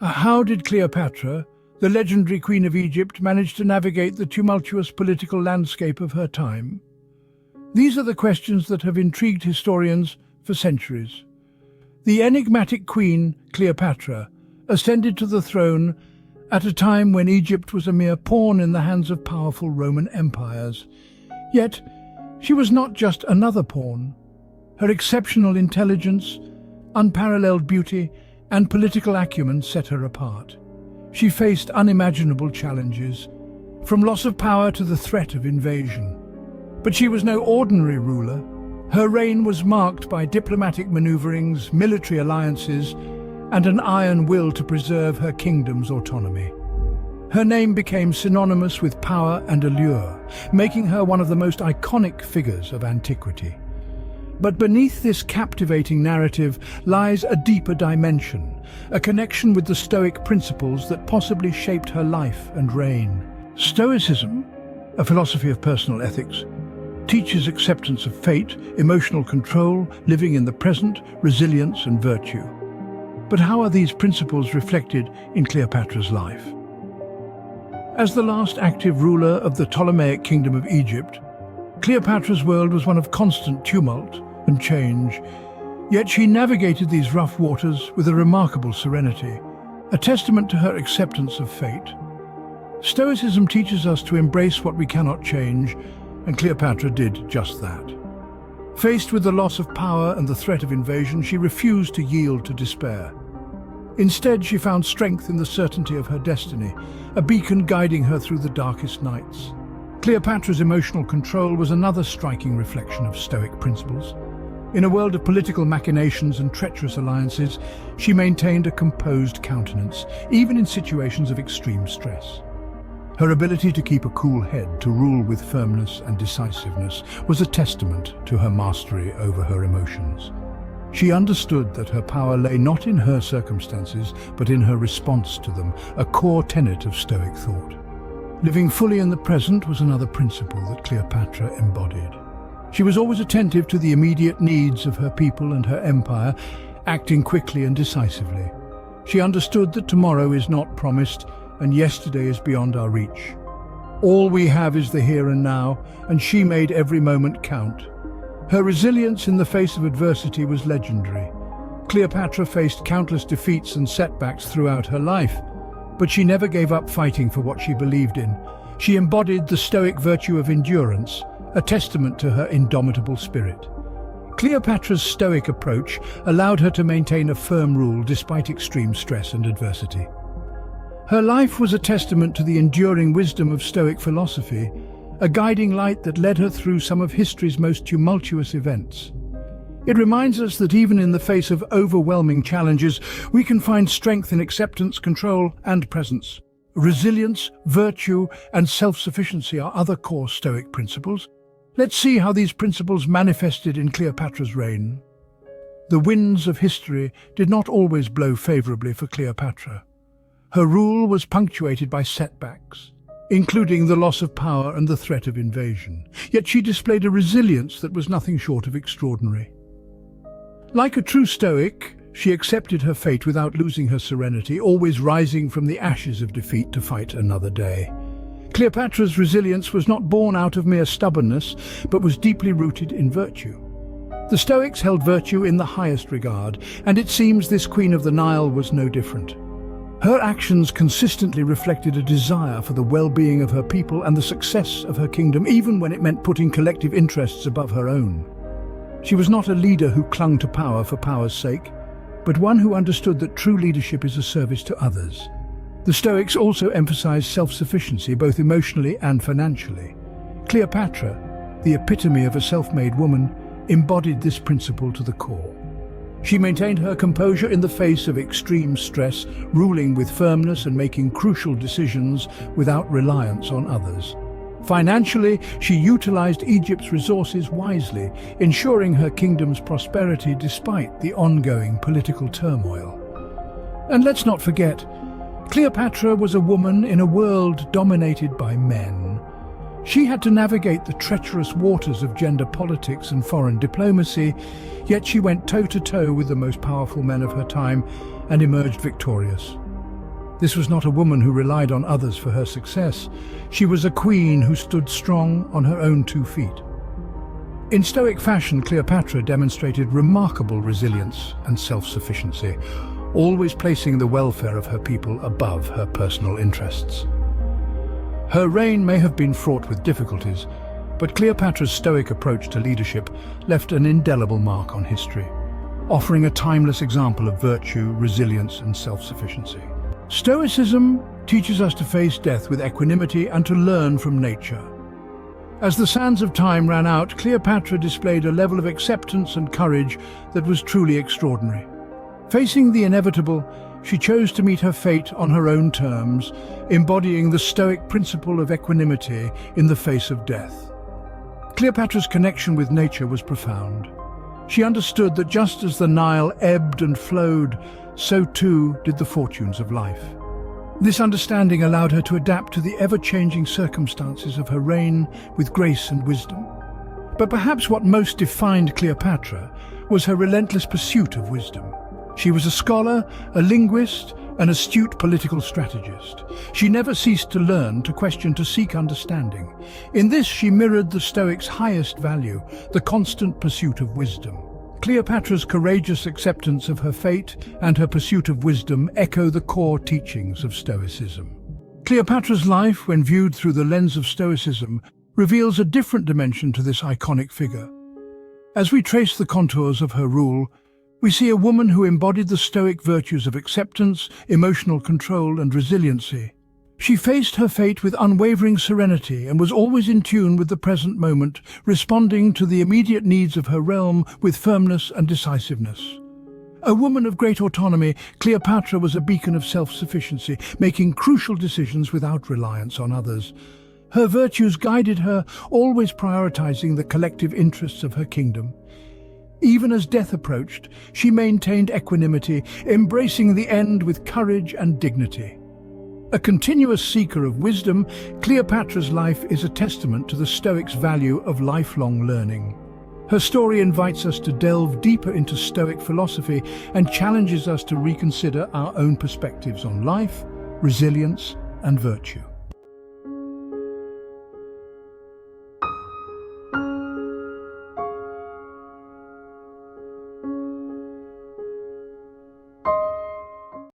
How did Cleopatra, the legendary Queen of Egypt, manage to navigate the tumultuous political landscape of her time? These are the questions that have intrigued historians for centuries. The enigmatic Queen, Cleopatra, ascended to the throne at a time when Egypt was a mere pawn in the hands of powerful Roman empires. Yet, she was not just another pawn. Her exceptional intelligence, unparalleled beauty, and political acumen set her apart. She faced unimaginable challenges, from loss of power to the threat of invasion. But she was no ordinary ruler. Her reign was marked by diplomatic maneuverings, military alliances, and an iron will to preserve her kingdom's autonomy. Her name became synonymous with power and allure, making her one of the most iconic figures of antiquity. But beneath this captivating narrative lies a deeper dimension, a connection with the Stoic principles that possibly shaped her life and reign. Stoicism, a philosophy of personal ethics, teaches acceptance of fate, emotional control, living in the present, resilience and virtue. But how are these principles reflected in Cleopatra's life? As the last active ruler of the Ptolemaic kingdom of Egypt, Cleopatra's world was one of constant tumult and change. Yet she navigated these rough waters with a remarkable serenity, a testament to her acceptance of fate. Stoicism teaches us to embrace what we cannot change, and Cleopatra did just that. Faced with the loss of power and the threat of invasion, she refused to yield to despair. Instead, she found strength in the certainty of her destiny, a beacon guiding her through the darkest nights. Cleopatra's emotional control was another striking reflection of Stoic principles. In a world of political machinations and treacherous alliances, she maintained a composed countenance, even in situations of extreme stress. Her ability to keep a cool head, to rule with firmness and decisiveness, was a testament to her mastery over her emotions. She understood that her power lay not in her circumstances, but in her response to them, a core tenet of Stoic thought. Living fully in the present was another principle that Cleopatra embodied. She was always attentive to the immediate needs of her people and her empire, acting quickly and decisively. She understood that tomorrow is not promised, and yesterday is beyond our reach. All we have is the here and now, and she made every moment count. Her resilience in the face of adversity was legendary. Cleopatra faced countless defeats and setbacks throughout her life, but she never gave up fighting for what she believed in. She embodied the Stoic virtue of endurance, a testament to her indomitable spirit. Cleopatra's Stoic approach allowed her to maintain a firm rule despite extreme stress and adversity. Her life was a testament to the enduring wisdom of Stoic philosophy, a guiding light that led her through some of history's most tumultuous events. It reminds us that even in the face of overwhelming challenges, we can find strength in acceptance, control, and presence. Resilience, virtue, and self-sufficiency are other core Stoic principles. Let's see how these principles manifested in Cleopatra's reign. The winds of history did not always blow favorably for Cleopatra. Her rule was punctuated by setbacks, including the loss of power and the threat of invasion. Yet she displayed a resilience that was nothing short of extraordinary. Like a true Stoic, she accepted her fate without losing her serenity, always rising from the ashes of defeat to fight another day. Cleopatra's resilience was not born out of mere stubbornness, but was deeply rooted in virtue. The Stoics held virtue in the highest regard, and it seems this Queen of the Nile was no different. Her actions consistently reflected a desire for the well-being of her people and the success of her kingdom, even when it meant putting collective interests above her own. She was not a leader who clung to power for power's sake, but one who understood that true leadership is a service to others. The Stoics also emphasized self-sufficiency, both emotionally and financially. Cleopatra, the epitome of a self-made woman, embodied this principle to the core. She maintained her composure in the face of extreme stress, ruling with firmness and making crucial decisions without reliance on others. Financially, she utilized Egypt's resources wisely, ensuring her kingdom's prosperity despite the ongoing political turmoil. And let's not forget, Cleopatra was a woman in a world dominated by men. She had to navigate the treacherous waters of gender politics and foreign diplomacy, yet she went toe-to-toe with the most powerful men of her time and emerged victorious. This was not a woman who relied on others for her success. She was a queen who stood strong on her own 2 feet. In Stoic fashion, Cleopatra demonstrated remarkable resilience and self-sufficiency, always placing the welfare of her people above her personal interests. Her reign may have been fraught with difficulties, but Cleopatra's stoic approach to leadership left an indelible mark on history, offering a timeless example of virtue, resilience, and self-sufficiency. Stoicism teaches us to face death with equanimity and to learn from nature. As the sands of time ran out, Cleopatra displayed a level of acceptance and courage that was truly extraordinary. Facing the inevitable, she chose to meet her fate on her own terms, embodying the Stoic principle of equanimity in the face of death. Cleopatra's connection with nature was profound. She understood that just as the Nile ebbed and flowed, so too did the fortunes of life. This understanding allowed her to adapt to the ever-changing circumstances of her reign with grace and wisdom. But perhaps what most defined Cleopatra was her relentless pursuit of wisdom. She was a scholar, a linguist, an astute political strategist. She never ceased to learn, to question, to seek understanding. In this, she mirrored the Stoics' highest value, the constant pursuit of wisdom. Cleopatra's courageous acceptance of her fate and her pursuit of wisdom echo the core teachings of Stoicism. Cleopatra's life, when viewed through the lens of Stoicism, reveals a different dimension to this iconic figure. As we trace the contours of her rule, we see a woman who embodied the Stoic virtues of acceptance, emotional control, and resiliency. She faced her fate with unwavering serenity and was always in tune with the present moment, responding to the immediate needs of her realm with firmness and decisiveness. A woman of great autonomy, Cleopatra was a beacon of self-sufficiency, making crucial decisions without reliance on others. Her virtues guided her, always prioritizing the collective interests of her kingdom. Even as death approached, she maintained equanimity, embracing the end with courage and dignity. A continuous seeker of wisdom, Cleopatra's life is a testament to the Stoics' value of lifelong learning. Her story invites us to delve deeper into Stoic philosophy and challenges us to reconsider our own perspectives on life, resilience, and virtue.